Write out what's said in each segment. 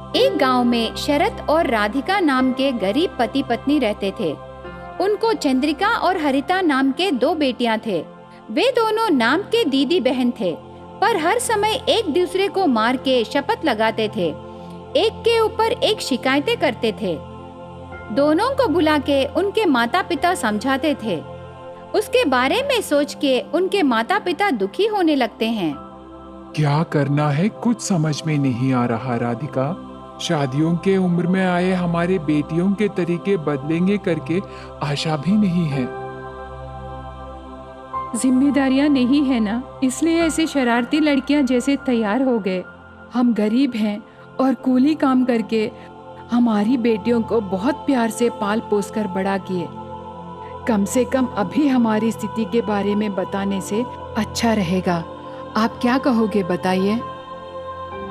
एक गांव में शरत और राधिका नाम के गरीब पति पत्नी रहते थे। उनको चंद्रिका और हरिता नाम के दो बेटियां थे। वे दोनों नाम के दीदी बहन थे, पर हर समय एक दूसरे को मार के शपथ लगाते थे। एक के ऊपर एक शिकायतें करते थे। दोनों को बुला के उनके माता पिता समझाते थे। उसके बारे में सोच के उनके माता पिता दुखी होने लगते हैं। क्या करना है कुछ समझ में नहीं आ रहा राधिका। शादियों के उम्र में आए हमारे बेटियों के तरीके बदलेंगे करके आशा भी नहीं है। जिम्मेदारियां नहीं है ना, इसलिए ऐसे शरारती लड़कियां जैसे तैयार हो गए। हम गरीब हैं और कूली काम करके हमारी बेटियों को बहुत प्यार से पाल पोस कर बड़ा किए। कम से कम अभी हमारी स्थिति के बारे में बताने से अच्छा रहेगा। आप क्या कहोगे बताइए।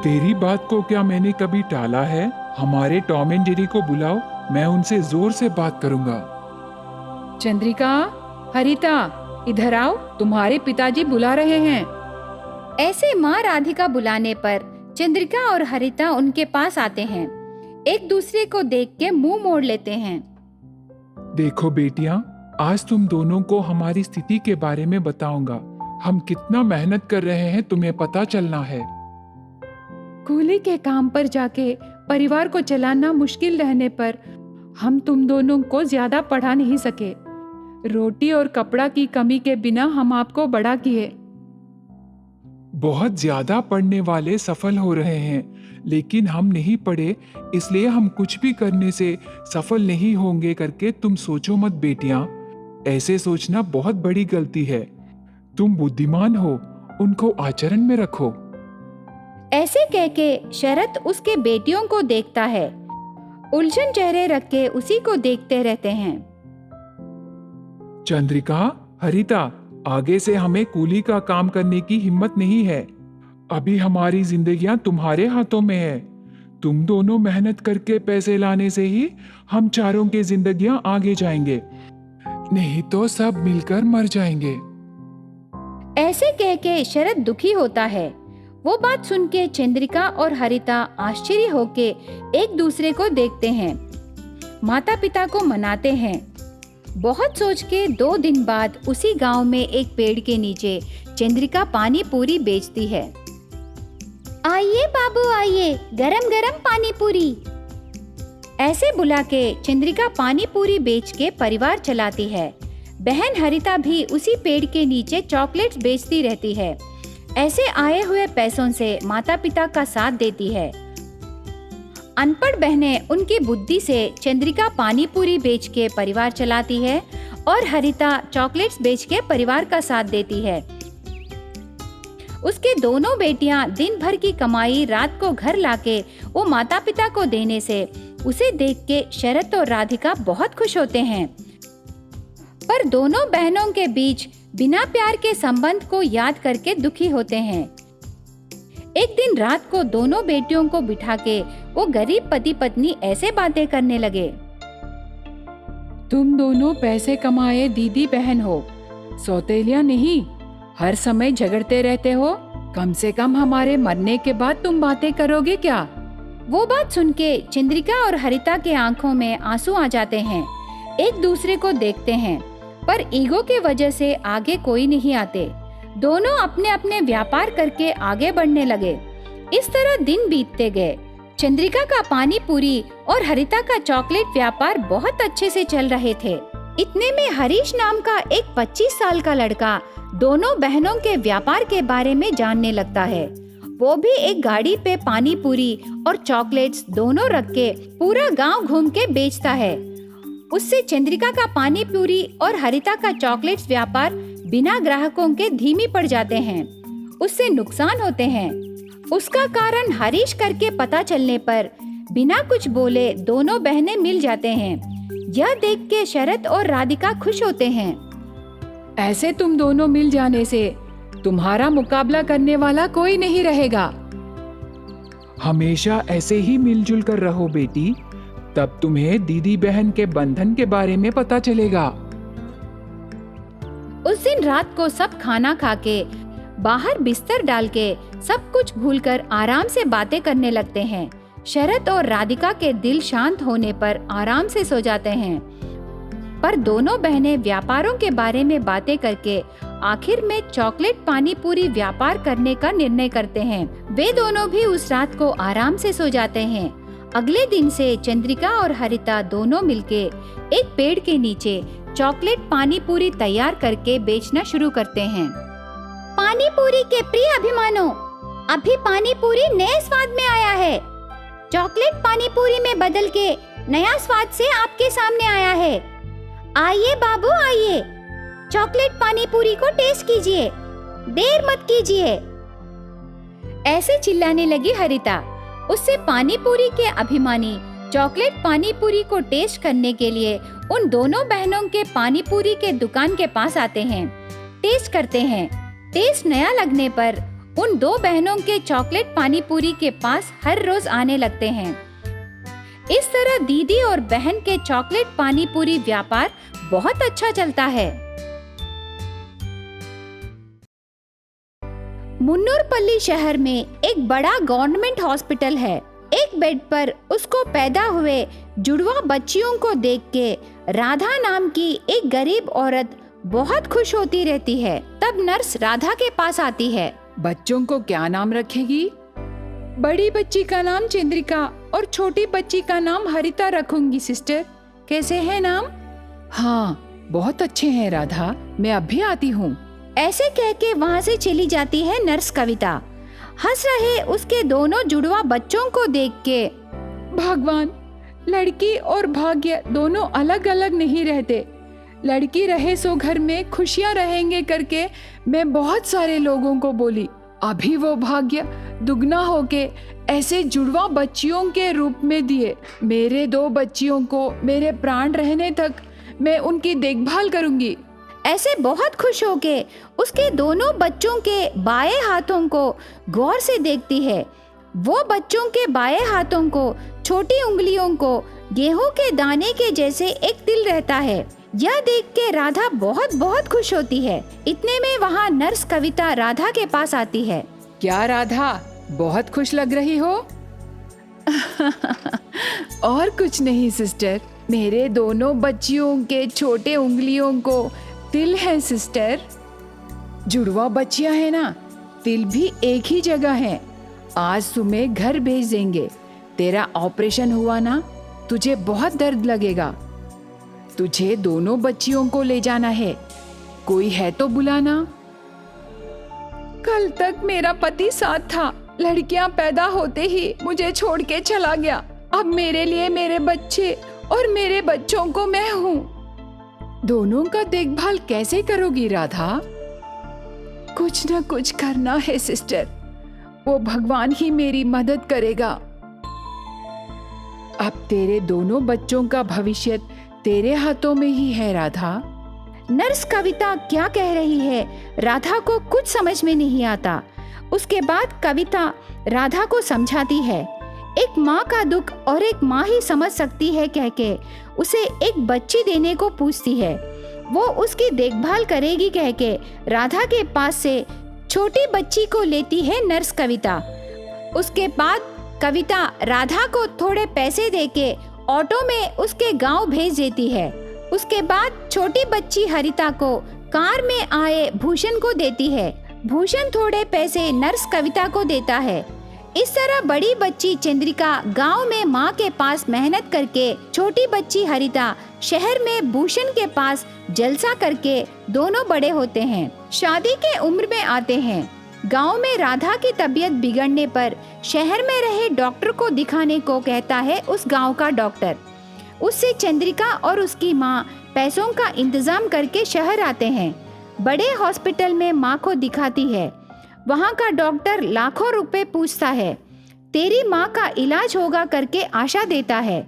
तेरी बात को क्या मैंने कभी टाला है? हमारे टॉम एंड जेरी को बुलाओ, मैं उनसे जोर से बात करूंगा। चंद्रिका, हरिता, इधर आओ, तुम्हारे पिताजी बुला रहे हैं। ऐसे माँ राधिका बुलाने पर चंद्रिका और हरिता उनके पास आते हैं। एक दूसरे को देख के मुंह मोड़ लेते हैं। देखो बेटियां, आज तुम दोनों को हमारी स्थिति के बारे में बताऊंगा। हम कितना मेहनत कर रहे हैं तुम्हें पता चलना है। कूली के काम पर जाके परिवार को चलाना मुश्किल रहने पर हम तुम दोनों को ज्यादा पढ़ा नहीं सके। रोटी और कपड़ा की कमी के बिना हम आपको बड़ा किए। बहुत ज्यादा पढ़ने वाले सफल हो रहे हैं, लेकिन हम नहीं पढ़े इसलिए हम कुछ भी करने से सफल नहीं होंगे करके तुम सोचो मत बेटियां। ऐसे सोचना बहुत बड़ी गलती है। तुम बुद्धिमान हो, उनको आचरण में रखो। ऐसे कह के शरत उसके बेटियों को देखता है। उलझन चेहरे रख के उसी को देखते रहते हैं। चंद्रिका, हरिता, आगे से हमें कूली का काम करने की हिम्मत नहीं है। अभी हमारी जिंदगियां तुम्हारे हाथों में है। तुम दोनों मेहनत करके पैसे लाने से ही हम चारों की जिंदगियां आगे जाएंगे, नहीं तो सब मिलकर मर जाएंगे। ऐसे कह के शरत दुखी होता है। वो बात सुन के चंद्रिका और हरिता आश्चर्य होके एक दूसरे को देखते हैं। माता पिता को मनाते हैं। बहुत सोच के 2 दिन बाद उसी गांव में एक पेड़ के नीचे चंद्रिका पानी पूरी बेचती है। आइए बाबू आइए, गरम गरम पानी पूरी। ऐसे बुला के चंद्रिका पानी पूरी बेच के परिवार चलाती है। बहन हरिता भी उसी पेड़ के नीचे चॉकलेट्स बेचती रहती है। ऐसे आए हुए पैसों से माता पिता का साथ देती है। अनपढ़ बहनें उनकी बुद्धि से चंद्रिका पानी पूरी बेच के परिवार चलाती है और हरिता चॉकलेट्स बेच के परिवार का साथ देती है। उसके दोनों बेटियां दिन भर की कमाई रात को घर लाके वो माता पिता को देने से उसे देख के शरत और राधिका बहुत खुश होते हैं। पर दोनों बहनों के बीच बिना प्यार के संबंध को याद करके दुखी होते हैं। एक दिन रात को दोनों बेटियों को बिठा के वो गरीब पति पत्नी ऐसे बातें करने लगे। तुम दोनों पैसे कमाए दीदी बहन हो, सौतेलिया नहीं। हर समय झगड़ते रहते हो। कम से कम हमारे मरने के बाद तुम बातें करोगे क्या? वो बात सुन के चंद्रिका और हरिता के आंखों में आंसू आ जाते हैं। एक दूसरे को देखते हैं, पर ईगो के वजह से आगे कोई नहीं आते। दोनों अपने अपने व्यापार करके आगे बढ़ने लगे। इस तरह दिन बीतते गए। चंद्रिका का पानी पूरी और हरिता का चॉकलेट व्यापार बहुत अच्छे से चल रहे थे। इतने में हरीश नाम का एक 25 साल का लड़का दोनों बहनों के व्यापार के बारे में जानने लगता है। वो भी एक गाड़ी पे पानी पूरी और चॉकलेट्स दोनों रख के पूरा गांव घूम के बेचता है। उससे चंद्रिका का पानी पूरी और हरिता का चॉकलेट्स व्यापार बिना ग्राहकों के धीमी पड़ जाते हैं। उससे नुकसान होते हैं। उसका कारण हरीश करके पता चलने पर बिना कुछ बोले दोनों बहनें मिल जाते हैं। यह देख के शरत और राधिका खुश होते हैं। ऐसे तुम दोनों मिल जाने से तुम्हारा मुकाबला करने वाला कोई नहीं रहेगा। हमेशा ऐसे ही मिलजुल कर रहो बेटी, तब तुम्हें दीदी बहन के बंधन के बारे में पता चलेगा। उस दिन रात को सब खाना खा के बाहर बिस्तर डाल के सब कुछ भूलकर आराम से बातें करने लगते हैं। शरद और राधिका के दिल शांत होने पर आराम से सो जाते हैं। पर दोनों बहनें व्यापारों के बारे में बातें करके आखिर में चॉकलेट पानी पूरी व्यापार करने का निर्णय करते हैं। वे दोनों भी उस रात को आराम से सो जाते हैं। अगले दिन से चंद्रिका और हरिता दोनों मिलके एक पेड़ के नीचे चॉकलेट पानी पूरी तैयार करके बेचना शुरू करते हैं। पानी पूरी के प्रिय अभिमानों, अभी पानी पूरी नए स्वाद में आया है। चॉकलेट पानी पूरी में बदल के नया स्वाद से आपके सामने आया है। आइए बाबू आइए, चॉकलेट पानी पूरी को टेस्ट कीजिए, देर मत कीजिए। ऐसे चिल्लाने लगी हरिता। उससे पानी पूरी के अभिमानी चॉकलेट पानी पूरी को टेस्ट करने के लिए उन दोनों बहनों के पानी पूरी के दुकान के पास आते हैं। टेस्ट करते हैं। टेस्ट नया लगने पर उन दो बहनों के चॉकलेट पानी पूरी के पास हर रोज आने लगते हैं। इस तरह दीदी और बहन के चॉकलेट पानी पूरी व्यापार बहुत अच्छा चलता है। मुन्नूरपल्ली शहर में एक बड़ा गवर्नमेंट हॉस्पिटल है। एक बेड पर उसको पैदा हुए जुड़वा बच्चियों को देख के राधा नाम की एक गरीब औरत बहुत खुश होती रहती है। तब नर्स राधा के पास आती है। बच्चों को क्या नाम रखेगी? बड़ी बच्ची का नाम चंद्रिका और छोटी बच्ची का नाम हरिता रखूंगी सिस्टर। कैसे है नाम? हाँ, बहुत अच्छे हैं राधा, मैं अभी आती हूँ। ऐसे कह के वहाँ से चली जाती है नर्स कविता। हंस रहे उसके दोनों जुड़वा बच्चों को देख के भगवान, लड़की और भाग्य दोनों अलग अलग नहीं रहते। लड़की रहे सो घर में खुशियां रहेंगे करके मैं बहुत सारे लोगों को बोली। अभी वो भाग्य दुगना होके ऐसे जुड़वा बच्चियों के रूप में दिए। मेरे दो बच्चियों को मेरे प्राण रहने तक मैं उनकी देखभाल करूंगी। ऐसे बहुत खुश होके उसके दोनों बच्चों के बाएं हाथों को गौर से देखती है। वो बच्चों के बाएं हाथों को छोटी उंगलियों को गेहूं के दाने के जैसे एक तिल रहता है। यह देख के राधा बहुत बहुत खुश होती है। इतने में वहाँ नर्स कविता राधा के पास आती है। क्या राधा, बहुत खुश लग रही हो? और कुछ नहीं सिस्टर, मेरे दोनों बच्चियों के छोटे उंगलियों को तिल है सिस्टर। जुड़वा बच्चियां है ना, तिल भी एक ही जगह है। आज तुम्हें घर भेज देंगे। तेरा ऑपरेशन हुआ ना, तुझे बहुत दर्द लगेगा। तुझे दोनों बच्चियों को ले जाना है। कोई है तो बुलाना। कल तक मेरा पति साथ था, लड़कियां पैदा होते ही मुझे छोड़ के चला गया। अब मेरे लिए मेरे बच्चे और मेरे बच्चों को मैं हूँ। दोनों का देखभाल कैसे करोगी राधा? कुछ न कुछ करना है सिस्टर, वो भगवान ही मेरी मदद करेगा। अब तेरे दोनों बच्चों का भविष्य तेरे हाथों में ही है राधा। नर्स कविता क्या कह रही है राधा को कुछ समझ में नहीं आता। उसके बाद कविता राधा को समझाती है। एक माँ का दुख और एक माँ ही समझ सकती है कह के उसे एक बच्ची देने को पूछती है। वो उसकी देखभाल करेगी कह के राधा के पास से छोटी बच्ची को लेती है नर्स कविता। उसके बाद कविता राधा को थोड़े पैसे देके ऑटो में उसके गांव भेज देती है। उसके बाद छोटी बच्ची हरिता को कार में आए भूषण को देती है। भूषण थोड़े पैसे नर्स कविता को देता है। इस तरह बड़ी बच्ची चंद्रिका गांव में माँ के पास मेहनत करके, छोटी बच्ची हरिता शहर में भूषण के पास जलसा करके दोनों बड़े होते हैं, शादी के उम्र में आते हैं। गांव में राधा की तबीयत बिगड़ने पर शहर में रहे डॉक्टर को दिखाने को कहता है उस गांव का डॉक्टर। उससे चंद्रिका और उसकी माँ पैसों का इंतजाम करके शहर आते हैं। बड़े हॉस्पिटल में माँ को दिखाती है। वहाँ का डॉक्टर लाखों रुपए पूछता है। तेरी माँ का इलाज होगा करके आशा देता है।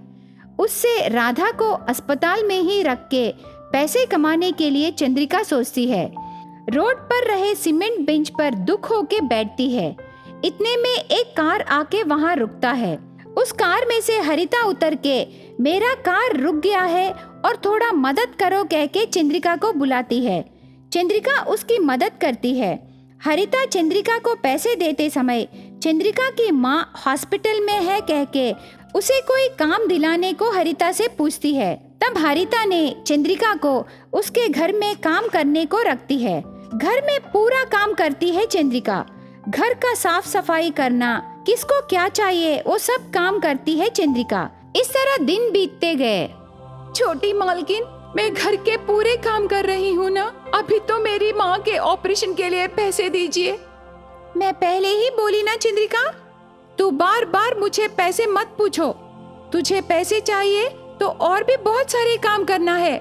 उससे राधा को अस्पताल में ही रख के पैसे कमाने के लिए चंद्रिका सोचती है। रोड पर रहे सीमेंट बेंच पर दुख होके बैठती है। इतने में एक कार आके वहाँ रुकता है। उस कार में से हरिता उतर के मेरा कार रुक गया है और थोड़ा मदद करो कह के चंद्रिका को बुलाती है। चंद्रिका उसकी मदद करती है। हरिता चंद्रिका को पैसे देते समय चंद्रिका की माँ हॉस्पिटल में है कह के उसे कोई काम दिलाने को हरिता से पूछती है। तब हरिता ने चंद्रिका को उसके घर में काम करने को रखती है। घर में पूरा काम करती है चंद्रिका। घर का साफ सफाई करना, किसको क्या चाहिए वो सब काम करती है चंद्रिका। इस तरह दिन बीतते गए। छोटी मालकिन, मैं घर के पूरे काम कर रही हूँ ना। अभी तो मेरी माँ के ऑपरेशन के लिए पैसे दीजिए। मैं पहले ही बोली ना चंद्रिका, तू बार बार मुझे पैसे मत पूछो। तुझे पैसे चाहिए तो और भी बहुत सारे काम करना है।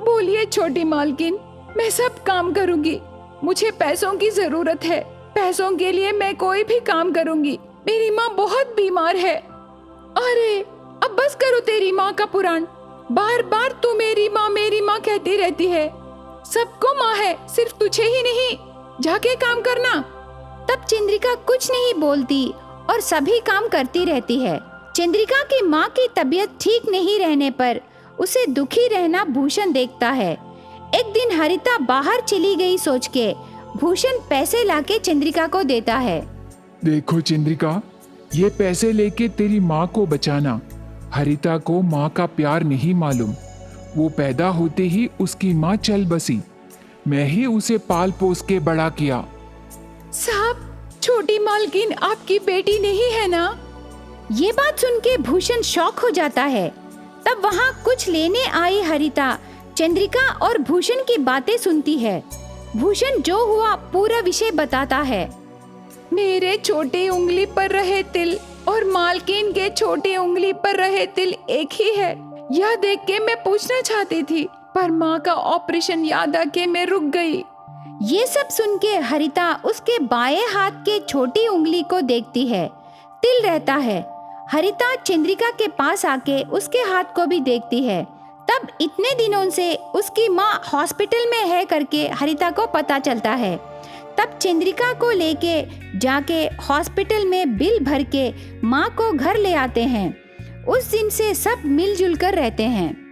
बोलिए छोटी मालकिन, मैं सब काम करूंगी। मुझे पैसों की जरूरत है। पैसों के लिए मैं कोई भी काम करूंगी। मेरी माँ बहुत बीमार है। अरे अब बस करो तेरी माँ का पुराण। बार बार तू मेरी माँ कहती रहती है। सबको माँ है, सिर्फ तुझे ही नहीं। जाके काम करना। तब चंद्रिका कुछ नहीं बोलती और सभी काम करती रहती है। चंद्रिका की माँ की तबीयत ठीक नहीं रहने पर उसे दुखी रहना भूषण देखता है। एक दिन हरिता बाहर चली गई सोच के भूषण पैसे लाके चंद्रिका को देता है। देखो चंद्रिका, ये पैसे लेके तेरी माँ को बचाना। हरिता को माँ का प्यार नहीं मालूम। वो पैदा होते ही उसकी माँ चल बसी। मैं ही उसे पाल पोस के बड़ा किया। साहब, छोटी मालकिन आपकी बेटी नहीं है ना? ये बात सुन के भूषण शॉक हो जाता है। तब वहाँ कुछ लेने आई हरिता चंद्रिका और भूषण की बातें सुनती है। भूषण जो हुआ पूरा विषय बताता है। मेरे छोटी उंगली पर रहे तिल और मालकिन के छोटी उंगली पर रहे तिल एक ही है। यह देख के मैं पूछना चाहती थी, पर माँ का ऑपरेशन याद आके मैं रुक गई। ये सब सुन के हरिता उसके बाएं हाथ के छोटी उंगली को देखती है। तिल रहता है। हरिता चंद्रिका के पास आके उसके हाथ को भी देखती है। तब इतने दिनों से उसकी माँ हॉस्पिटल में है करके हरिता को पता चलता है। तब चंद्रिका को लेके जाके हॉस्पिटल में बिल भर के माँ को घर ले आते हैं। उस दिन से सब मिलजुल कर रहते हैं।